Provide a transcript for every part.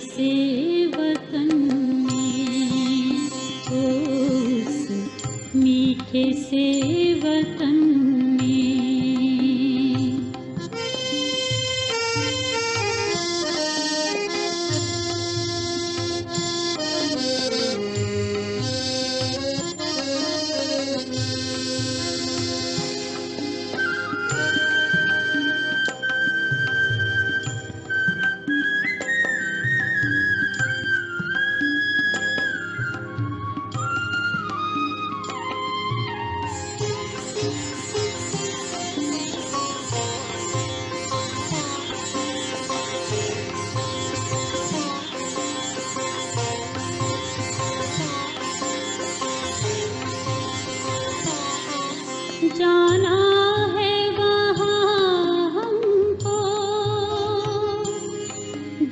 से वतन में, उस मीठे से वतन में। जाना है वहाँ हमको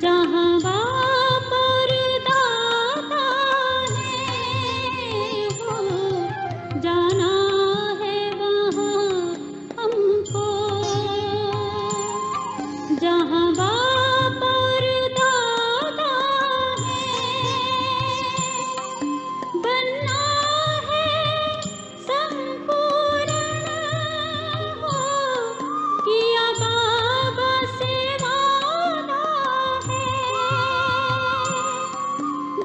जहाँ बाप और दादा है, वो जाना है वहाँ हमको जहाँ बाप और दादा है। बनना है संपूर्ण हो, किया बाबा से वादा है,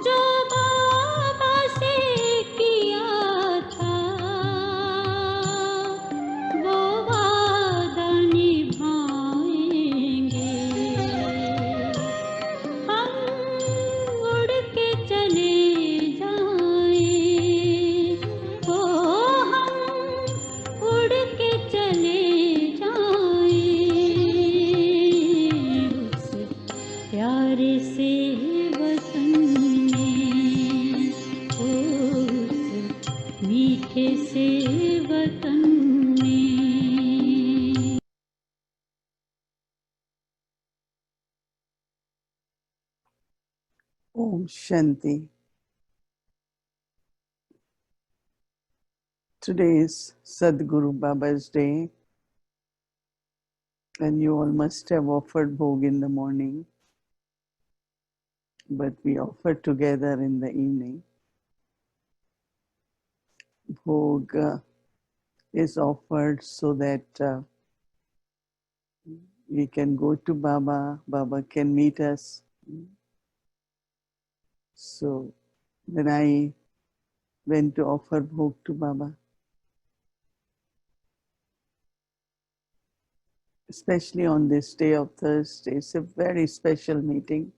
जो बाबा से किया था वो वादा निभाएंगे। हम उड़ के चले जाएं, ओ हम उड़ के चले जाएं, उस प्यारे से वतन में, उस मीठे से वतन में। Om Shanti. Today is Sadhguru Baba's day, and you all must have offered bhog in the morning, but we offer together in the evening. Bhog is offered so that we can go to Baba, Baba can meet us. So when I went to offer bhog to Baba, especially on this day of Thursday, it's a very special meeting.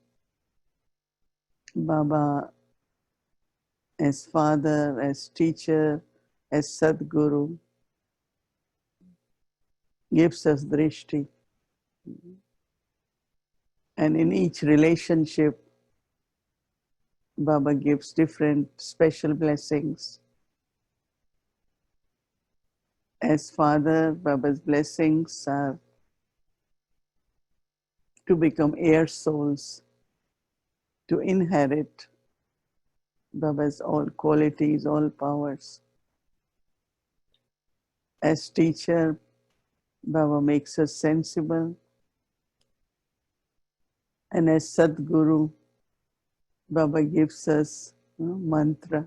Baba, as father, as teacher, as Sadguru, gives us drishti. And in each relationship, Baba gives different special blessings. As father, Baba's blessings are to become heir souls, to inherit Baba's all qualities, all powers. As teacher, Baba makes us sensible. And as Sadguru, Baba gives us mantra.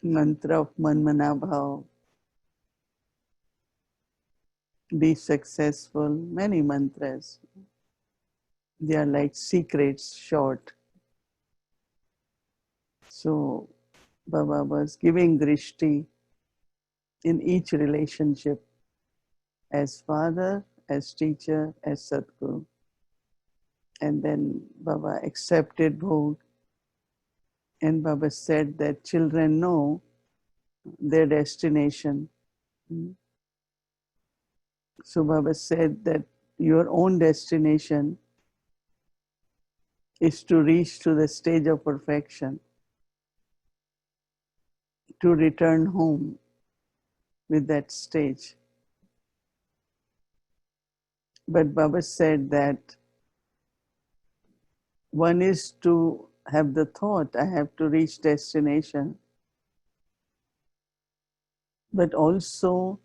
Mantra of Manmanabhav. Be successful. Many mantras. They are like secrets, short. So Baba was giving drishti in each relationship, as father, as teacher, as Sadguru. And then Baba accepted bhog, and Baba said that children know their destination. So Baba said that your own destination is to reach to the stage of perfection, to return home with that stage. But Baba said that one is to have the thought, I have to reach destination, but also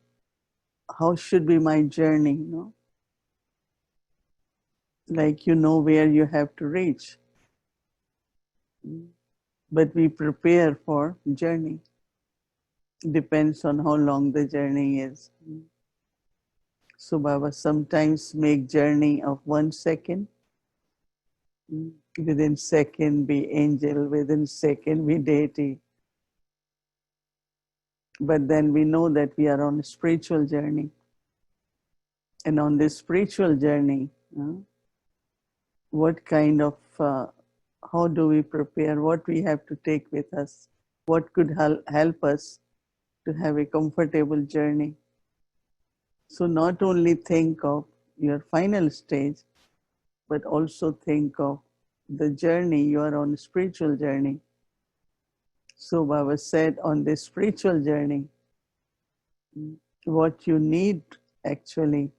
how should be my journey, like you know where you have to reach. But we prepare for journey. Depends on how long the journey is. So Baba sometimes make journey of 1 second. Within second be angel, within second be deity. But then we know that we are on a spiritual journey. And on this spiritual journey, what kind of, how do we prepare, what we have to take with us, what could help us to have a comfortable journey. So not only think of your final stage, but also think of the journey, you are on a spiritual journey. So Baba said on this spiritual journey, what you need actually,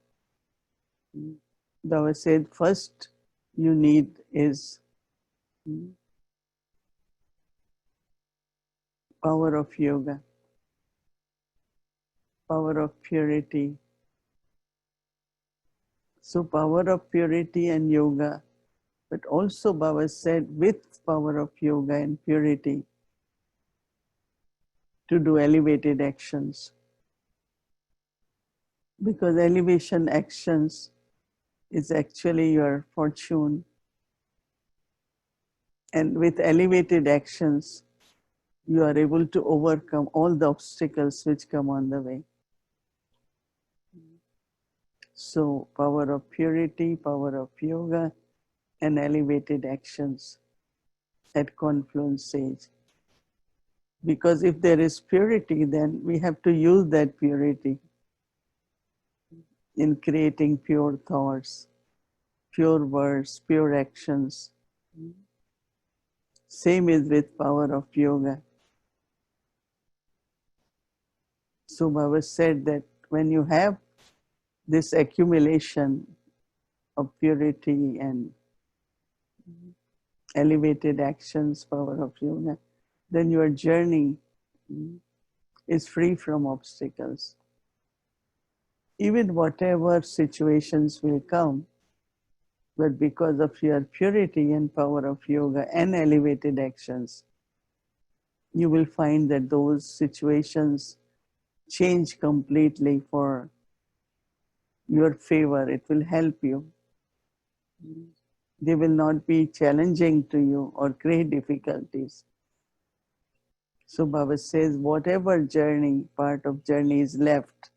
Baba said first you need is power of yoga, power of purity. So power of purity and yoga, but also Baba said with power of yoga and purity to do elevated actions. Because elevation actions is actually your fortune. And with elevated actions, you are able to overcome all the obstacles which come on the way. So power of purity, power of yoga, and elevated actions at confluence stage. Because if there is purity, then we have to use that purity in creating pure thoughts, pure words, pure actions. Same is with power of yoga. So Baba said that when you have this accumulation of purity and elevated actions, power of yoga, then your journey is free from obstacles. Even whatever situations will come, but because of your purity and power of yoga and elevated actions, you will find that those situations change completely for your favor. It will help you. They will not be challenging to you or create difficulties. So Baba says, whatever journey, part of journey is left,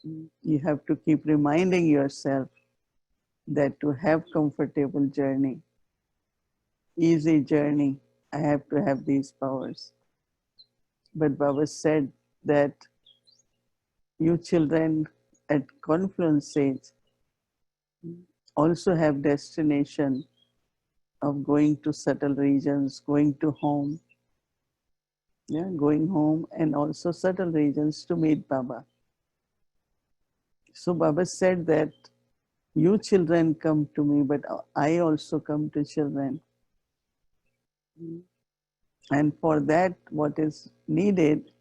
you have to keep reminding yourself that to have comfortable journey, easy journey, I have to have these powers. But Baba said that you children at confluence stage also have destination of going to subtle regions, going to home, going home and also subtle regions to meet Baba. So Baba said that you children come to me, but I also come to children. And for that, what is needed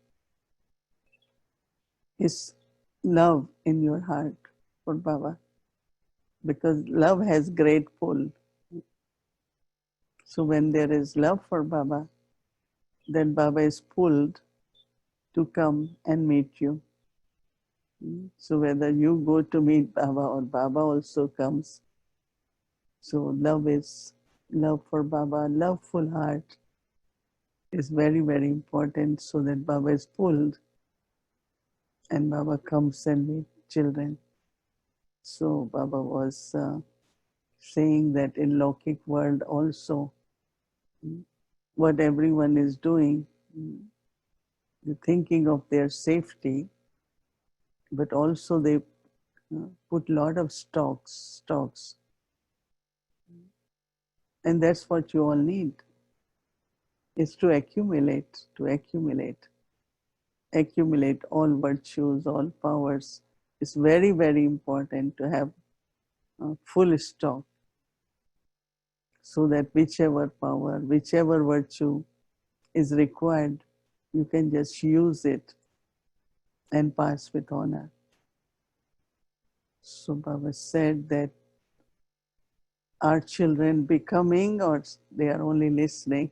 is love in your heart for Baba. Because love has great pull. So when there is love for Baba, then Baba is pulled to come and meet you. So whether you go to meet Baba or Baba also comes. So love is love for Baba, loveful heart is very, very important so that Baba is pulled and Baba comes and meet children. So Baba was saying that in Lokik world also, what everyone is doing, thinking of their safety, but also they put a lot of stocks. And that's what you all need, is to accumulate all virtues, all powers. It's very, very important to have full stock so that whichever power, whichever virtue is required, you can just use it and pass with honor. So Baba said that are children becoming or they are only listening?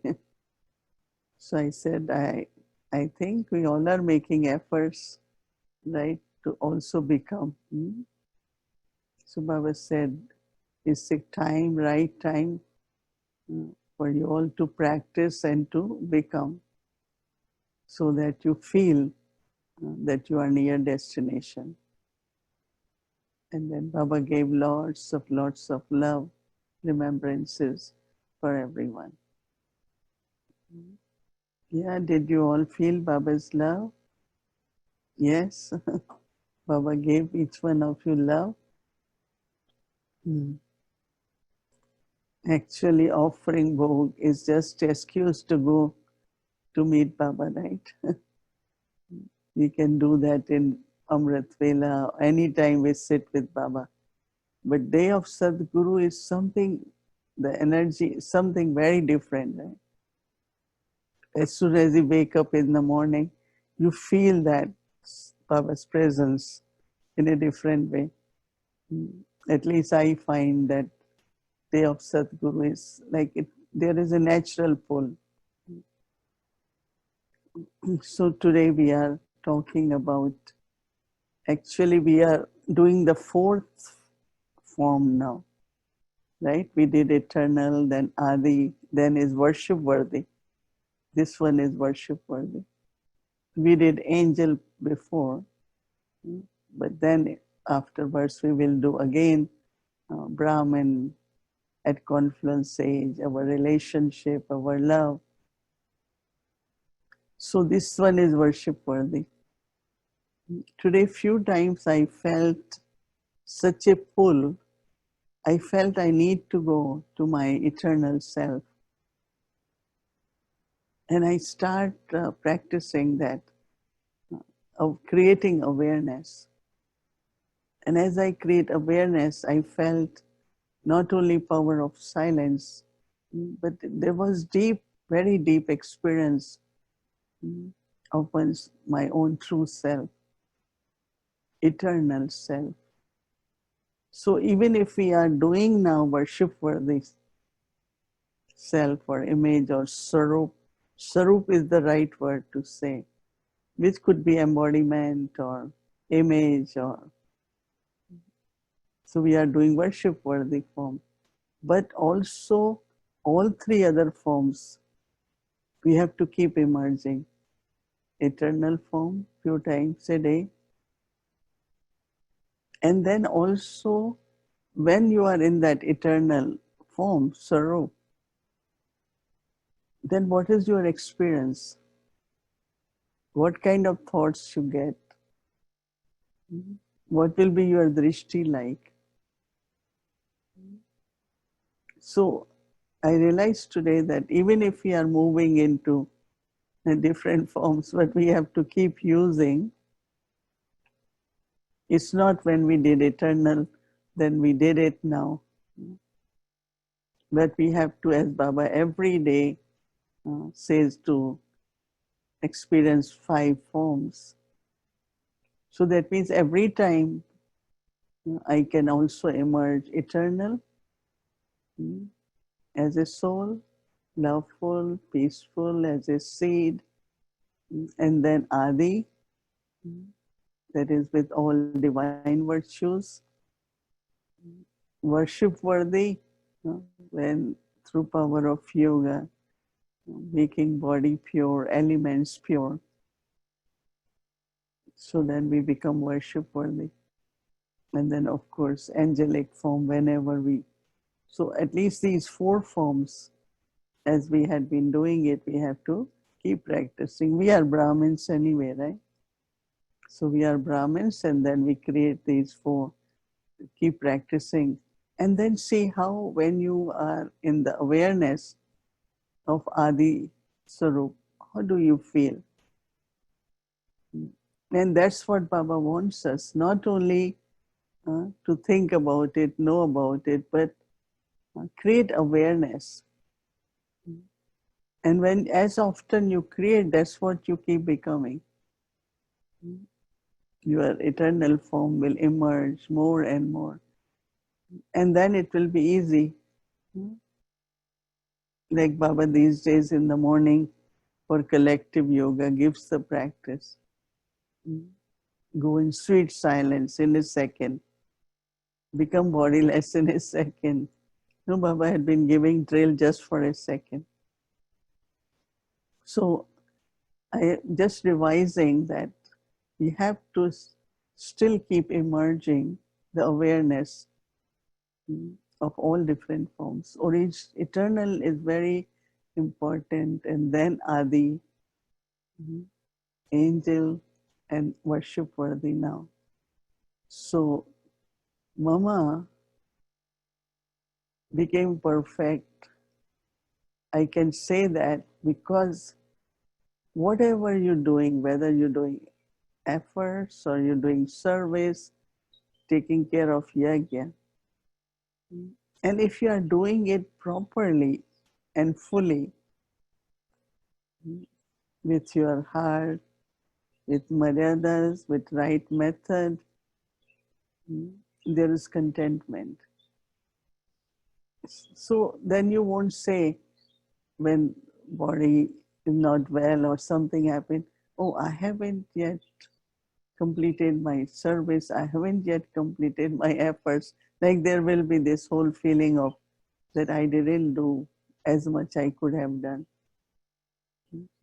So I said, I think we all are making efforts, right, to also become. So Baba said, it's the time, right time for you all to practice and to become so that you feel that you are near destination. And then Baba gave lots of love, remembrances for everyone. Yeah, did you all feel Baba's love? Yes, Baba gave each one of you love. Actually, offering bhog is just excuse to go to meet Baba, right? We can do that in Amrit Vela, anytime we sit with Baba. But day of Sadguru is something, the energy is something very different. Right? As soon as you wake up in the morning, you feel that Baba's presence in a different way. At least I find that day of Sadguru is like it, there is a natural pull. So today we are talking about, actually we are doing the fourth form now, right? We did eternal, then Adi, then is worship worthy. This one is worship worthy. We did angel before, but then afterwards we will do again Brahman at confluence age, our relationship, our love. So this one is worship worthy. Today, few times I felt such a pull. I felt I need to go to my eternal self. And I start practicing that, of creating awareness. And as I create awareness, I felt not only power of silence, but there was deep, very deep experience of my own true self, eternal self. So even if we are doing now worship worthy self or image or sarup, sarup is the right word to say, which could be embodiment or image or, so we are doing worship worthy form. But also all three other forms, we have to keep emerging. Eternal form, few times a day. And then also when you are in that eternal form, sarup, then what is your experience? What kind of thoughts you get? What will be your drishti like? So I realized today that even if we are moving into different forms, but we have to keep using, it's not when we did eternal, then we did it now. But we have to, as Baba every day says, to experience five forms. So that means every time I can also emerge eternal as a soul, loveful, peaceful, as a seed, and then Adi, that is with all divine virtues, worship worthy, when through power of yoga, making body pure, elements pure, so then we become worship worthy. And then of course, angelic form whenever we, so at least these four forms, as we had been doing it, we have to keep practicing. We are Brahmins anyway, right? So we are Brahmins and then we create these four, keep practicing. And then see how when you are in the awareness of Adi Sarup, how do you feel? And that's what Baba wants us, not only to think about it, know about it, but create awareness. And when, as often you create, that's what you keep becoming. Your eternal form will emerge more and more. And then it will be easy Like Baba these days in the morning for collective yoga gives the practice. Go in sweet silence in a second. Become bodiless in a second. No, Baba had been giving drill just for a second. So I just revising that we have to still keep emerging the awareness of all different forms. Eternal is very important, and then Adi, angel, and worship worthy now. So Mama became perfect. I can say that because whatever you're doing, whether you're doing efforts or you're doing service, taking care of yajna, and if you are doing it properly and fully with your heart, with maryadas, with right method, there is contentment. So then you won't say when body is not well or something happened, oh, I haven't yet completed my service, I haven't yet completed my efforts. Like there will be this whole feeling of that I didn't do as much I could have done.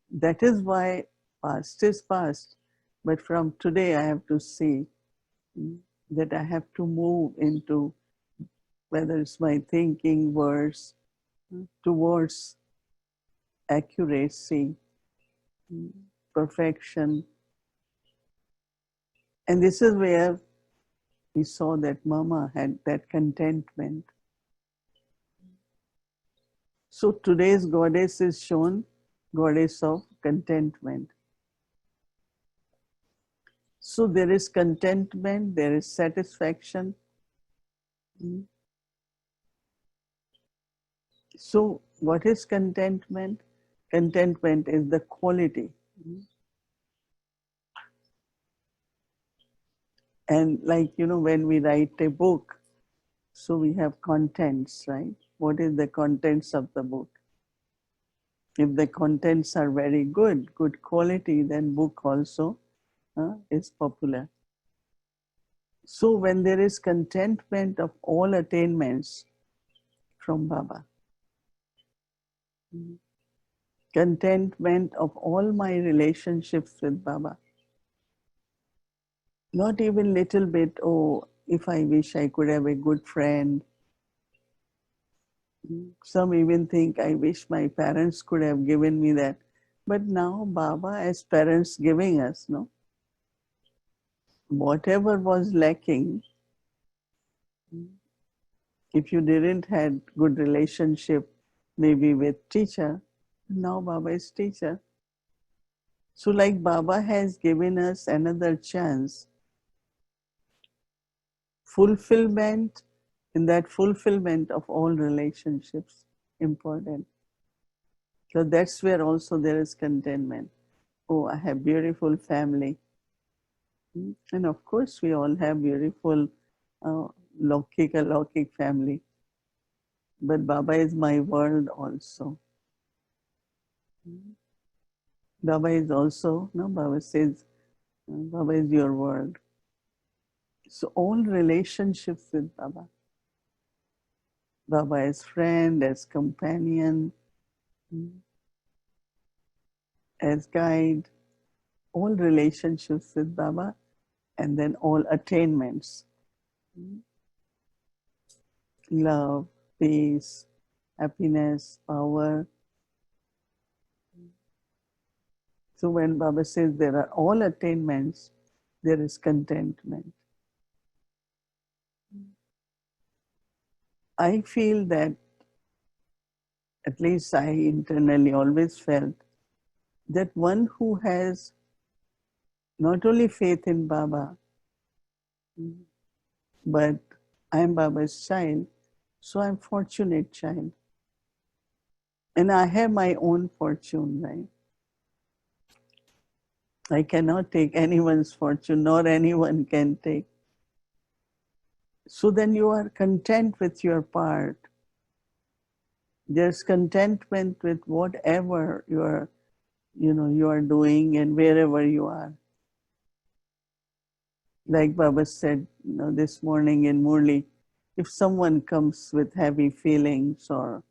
That is why past is past. But from today I have to see that I have to move into whether it's my thinking, words, towards accuracy, perfection. And this is where we saw that Mama had that contentment. So today's goddess is shown, goddess of contentment. So there is contentment, there is satisfaction. So what is contentment? Contentment is the quality. And like, when we write a book, so we have contents, right? What is the contents of the book? If the contents are very good quality, then book also is popular. So when there is contentment of all attainments from Baba, contentment of all my relationships with Baba, not even little bit, oh, if I wish I could have a good friend. Some even think, I wish my parents could have given me that. But now Baba as parents giving us, no? Whatever was lacking, if you didn't had good relationship maybe with teacher, now Baba is teacher. So like Baba has given us another chance, fulfillment, in that fulfillment of all relationships, important. So that's where also there is contentment. Oh, I have beautiful family. And of course, we all have beautiful Laukik family. But Baba is my world also. Baba is also, no, Baba says, Baba is your world. So all relationships with Baba. Baba as friend, as companion, as guide, all relationships with Baba, and then all attainments. Love, peace, happiness, power. So when Baba says there are all attainments, there is contentment. I feel that, at least I internally always felt, that one who has not only faith in Baba, but I am Baba's child, so I'm fortunate child. And I have my own fortune, right? I cannot take anyone's fortune, nor anyone can take. So then you are content with your part. There's contentment with whatever you are doing and wherever you are. Like Baba said, this morning in Murli, if someone comes with heavy feelings or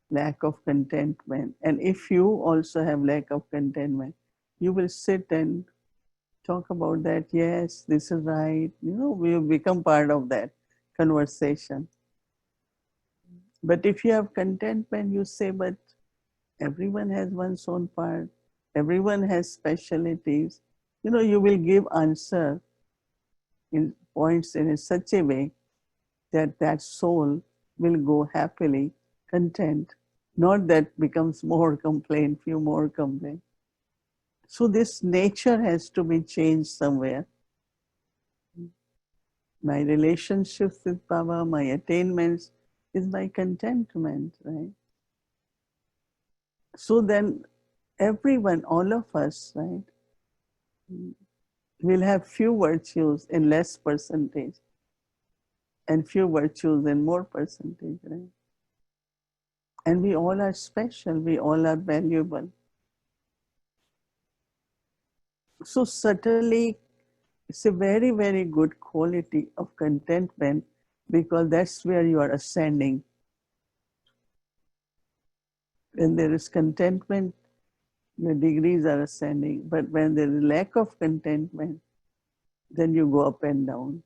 lack of contentment, and if you also have lack of contentment, you will sit and talk about that. Yes, this is right. We become part of that conversation. But if you have contentment, you say, but everyone has one's own part. Everyone has specialties. You will give answer in points in such a way that that soul will go happily content. Not that becomes more complaint, few more complaint. So this nature has to be changed somewhere. My relationships with Baba, my attainments is my contentment, right? So then everyone, all of us, right, will have few virtues in less percentage and few virtues in more percentage, right? And we all are special, we all are valuable. So certainly it's a very, very good quality of contentment because that's where you are ascending. When there is contentment, the degrees are ascending. But when there is lack of contentment, then you go up and down.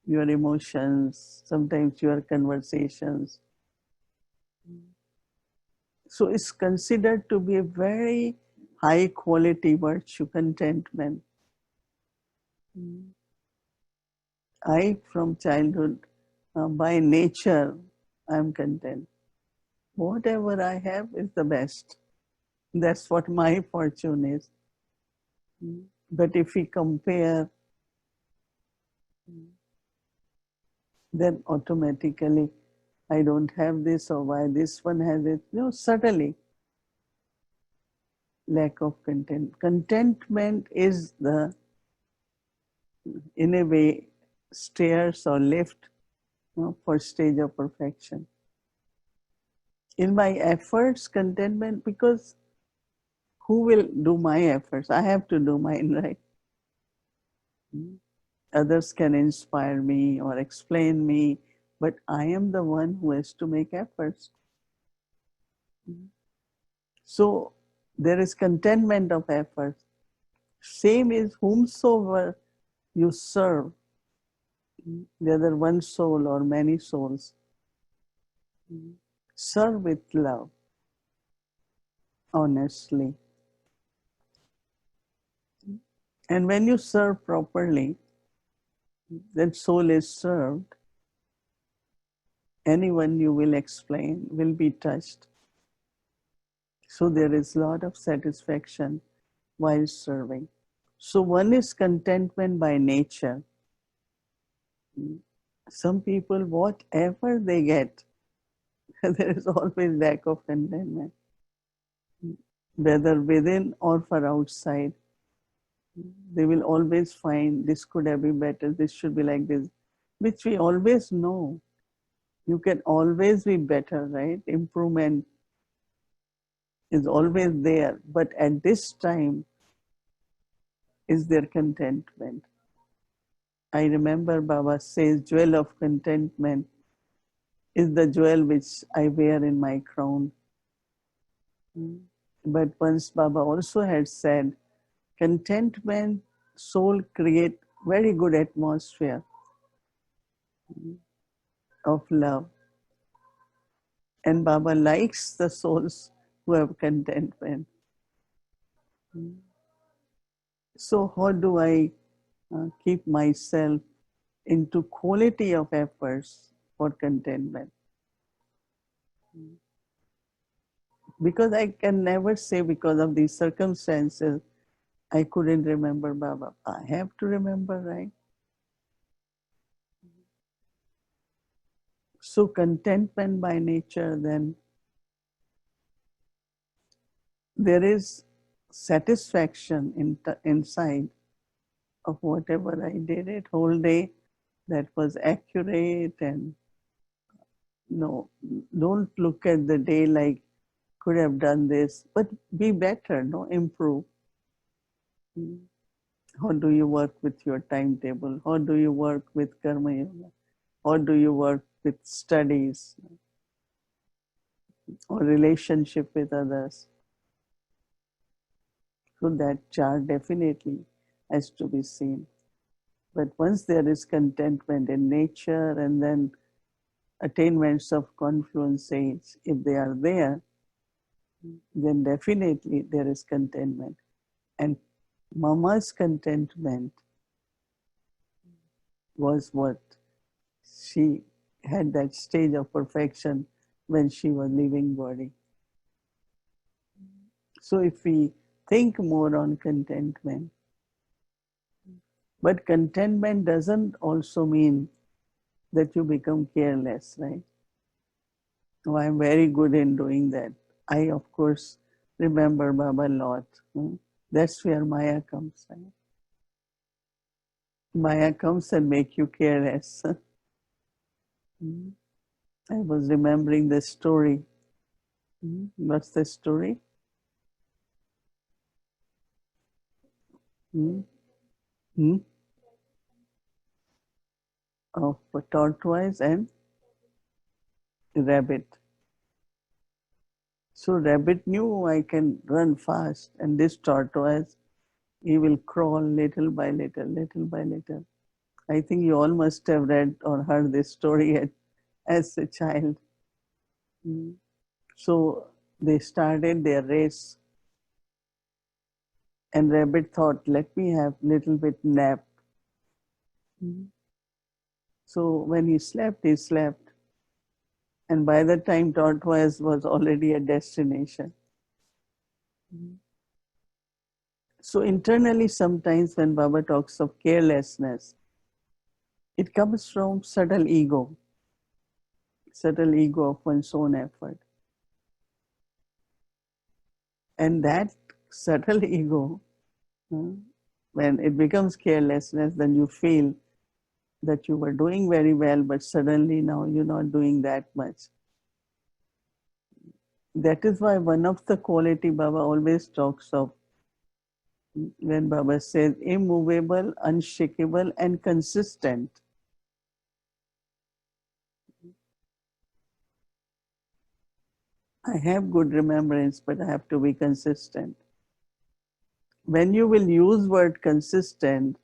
Your emotions, sometimes your conversations. So it's considered to be a very high quality virtue, contentment. I, from childhood, by nature, I'm content. Whatever I have is the best. That's what my fortune is. But if we compare, then automatically I don't have this or why this one has it. Subtly lack of content. Contentment is the, in a way, stairs or lift for stage of perfection. In my efforts, contentment, because who will do my efforts? I have to do mine, right? Others can inspire me or explain me, but I am the one who has to make efforts. So there is contentment of effort. Same is whomsoever you serve, whether one soul or many souls, serve with love, honestly. And when you serve properly, that soul is served. Anyone you will explain will be touched. So there is a lot of satisfaction while serving. So one is contentment by nature. Some people, whatever they get, there is always lack of contentment, whether within or for outside. They will always find this could have been better, this should be like this, which we always know. You can always be better, right? Improvement is always there, but at this time, is there contentment? I remember Baba says, jewel of contentment is the jewel which I wear in my crown. But once Baba also had said, contentment, soul create very good atmosphere of love. And Baba likes the souls who have contentment. So how do I keep myself into quality of efforts for contentment? Because I can never say because of these circumstances, I couldn't remember Baba. I have to remember, right? So contentment by nature, then there is satisfaction inside of whatever I did it whole day that was accurate and No, don't look at the day like could have done this, but be better, no, improve. Mm. How do you work with your timetable? How do you work with karma yoga? How do you work with studies or relationship with others? So that chart definitely has to be seen. But once there is contentment in nature and then attainments of confluence age, if they are there, then definitely there is contentment. And Mama's contentment was what she had that stage of perfection when she was leaving body. So if we think more on contentment, but contentment doesn't also mean that you become careless, right? Oh, I'm very good in doing that. I, of course, remember Baba a lot. That's where Maya comes, right? Maya comes and make you careless. I was remembering the story. What's the story? Hmm? Hmm? Of a tortoise and rabbit. So rabbit knew I can run fast, and this tortoise, he will crawl little by little, little by little. I think you all must have read or heard this story as a child. So they started their race, and rabbit thought, "Let me have little bit nap." So when he slept, and by the time tortoise was already a destination. So internally, sometimes when Baba talks of carelessness, it comes from subtle ego of one's own effort. And that subtle ego, when it becomes carelessness, then you feel that you were doing very well, but suddenly now you're not doing that much. That is why one of the quality Baba always talks of, when Baba says immovable, unshakable, and consistent. I have good remembrance, but I have to be consistent. When you will use word consistent,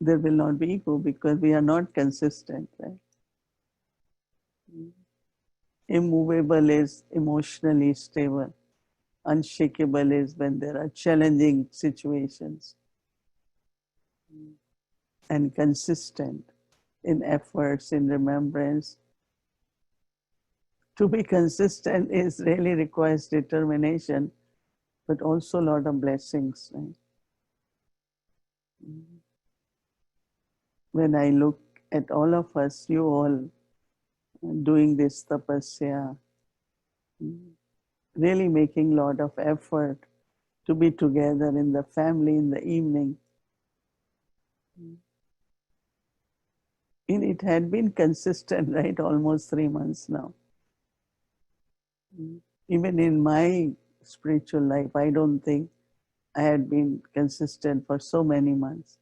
there will not be ego because we are not consistent, right? Immovable is emotionally stable. Unshakable is when there are challenging situations. And consistent in efforts, in remembrance. To be consistent is really requires determination, but also a lot of blessings. Right? When I look at all of us, you all doing this tapasya, really making a lot of effort to be together in the family in the evening. And it had been consistent, right? Almost 3 months now. Even in my spiritual life, I don't think I had been consistent for so many months.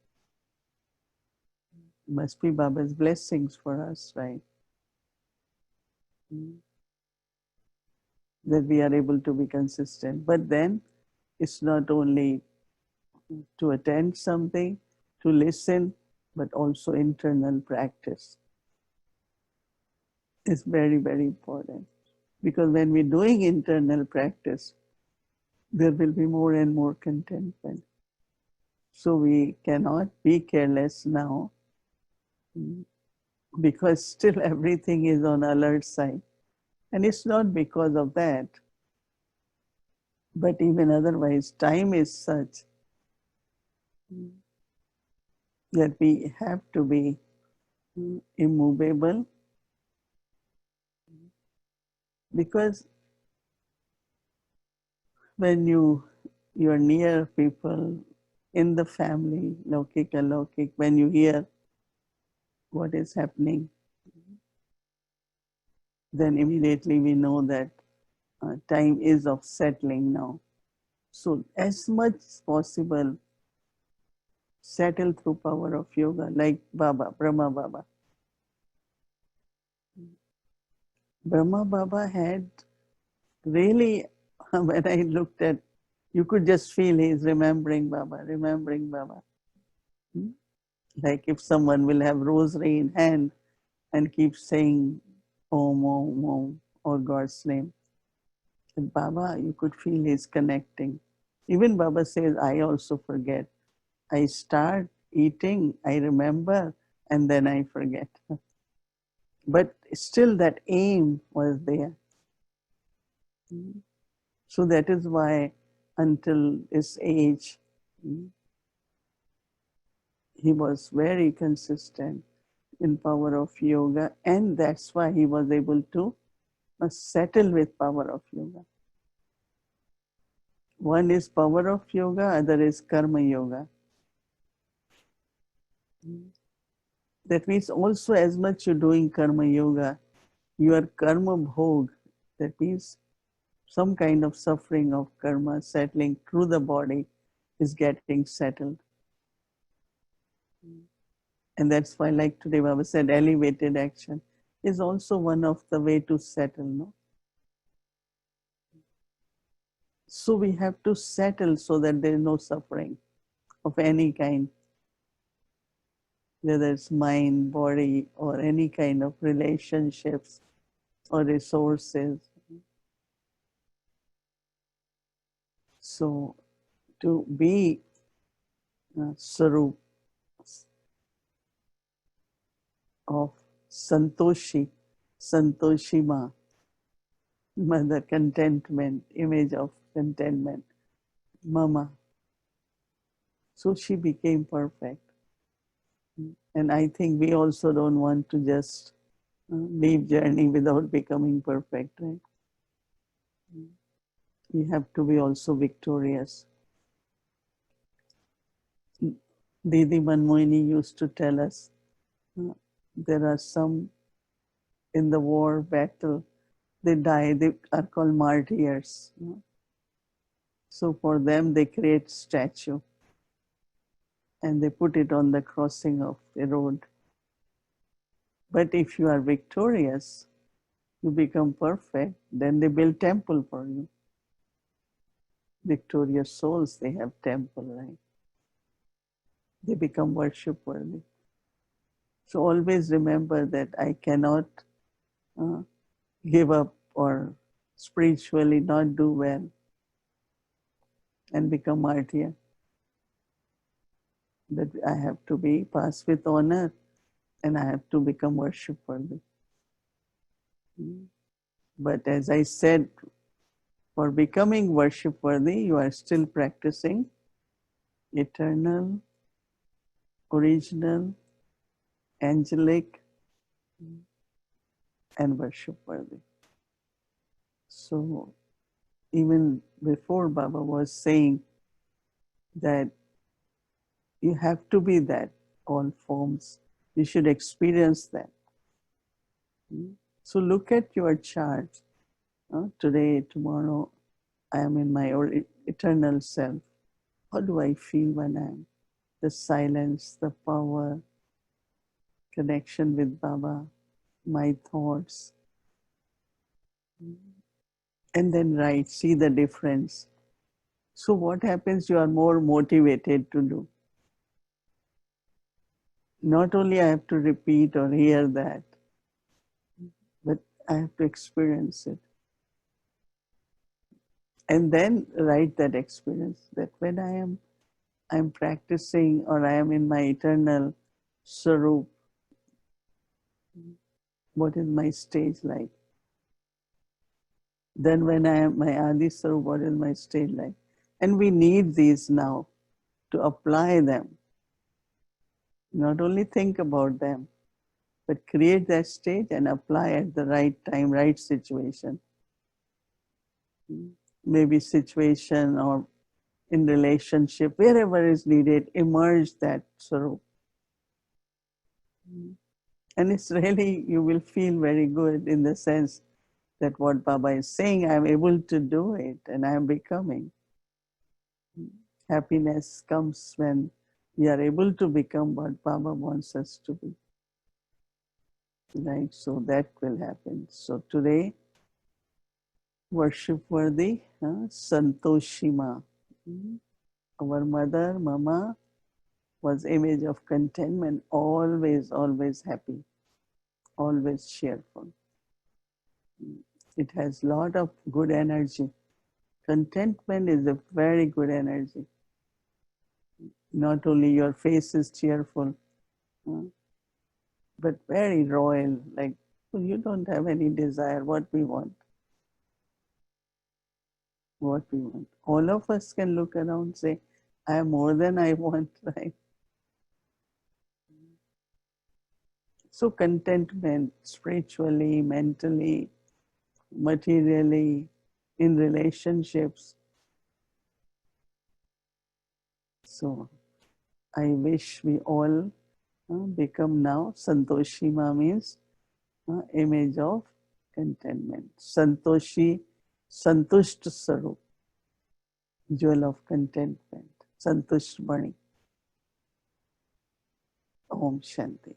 Must be Baba's blessings for us, right? That we are able to be consistent. But then it's not only to attend something, to listen, but also internal practice. It's very, very important. Because when we're doing internal practice, there will be more and more contentment. So we cannot be careless now because still everything is on alert side. And it's not because of that, but even otherwise, time is such that we have to be immovable, because when you're near people in the family, laukik, alaukik, when you hear what is happening, then immediately we know that time is of settling now. So as much as possible, settle through power of yoga, like Baba, Brahma Baba. Brahma Baba had really, when I looked at, you could just feel he's remembering Baba, remembering Baba. Hmm? Like if someone will have rosary in hand and keep saying Om, Om, Om, or God's name. And Baba, you could feel he's connecting. Even Baba says, I also forget. I start eating, I remember, and then I forget. But still that aim was there. So that is why until his age, he was very consistent in power of yoga, and that's why he was able to settle with power of yoga. One is power of yoga, other is karma yoga. That means also as much you're doing karma yoga, your karma bhog, that means some kind of suffering of karma settling through the body is getting settled. And that's why, like today Baba said, elevated action is also one of the way to settle, no? So we have to settle so that there is no suffering of any kind, whether it's mind, body, or any kind of relationships or resources. So to be Sarup of Santoshi, Santoshima, mother contentment, image of contentment, Mama. So she became perfect. And I think we also don't want to just leave journey without becoming perfect, right? We have to be also victorious. Didi Manmohini used to tell us there are some in the war battle, they die, they are called martyrs. So for them, they create statue and they put it on the crossing of the road. But if you are victorious, you become perfect, then they build temple for you. Victorious souls, they have temple, right? They become worship worthy. So always remember that I cannot give up or spiritually not do well and become martyr. That I have to be passed with honor and I have to become worship worthy. But as I said, for becoming worship worthy, you are still practicing eternal, original, angelic, and worship worthy. So even before Baba was saying that you have to be that, all forms, you should experience that. So look at your chart. Today, tomorrow, I am in my eternal self. How do I feel when I'm the silence, the power, connection with Baba, my thoughts? And then write, see the difference. So what happens? You are more motivated to do. Not only I have to repeat or hear that, but I have to experience it. And then write that experience, that when I'm practicing or I am in my eternal Sarup, what is my stage like? Then when I am my Adi Sarup, what is my stage like? And we need these now to apply them. Not only think about them, but create that state and apply at the right time, right situation. Maybe situation or in relationship, wherever is needed, emerge that Sarup. And it's really, you will feel very good in the sense that what Baba is saying, I'm able to do it and I'm becoming. Happiness comes when we are able to become what Baba wants us to be. Right? So that will happen. So today, worship worthy Santoshima. Our mother, Mama, was image of contentment, always, always happy, always cheerful. It has lot of good energy. Contentment is a very good energy. Not only your face is cheerful, but very royal, like you don't have any desire what we want. What we want. All of us can look around and say, I have more than I want, right? So contentment spiritually, mentally, materially, in relationships. So I wish we all become now Santoshima means image of contentment. Santoshi, Santusht Sarup, jewel of contentment. Santusht Bani. Om Shanti.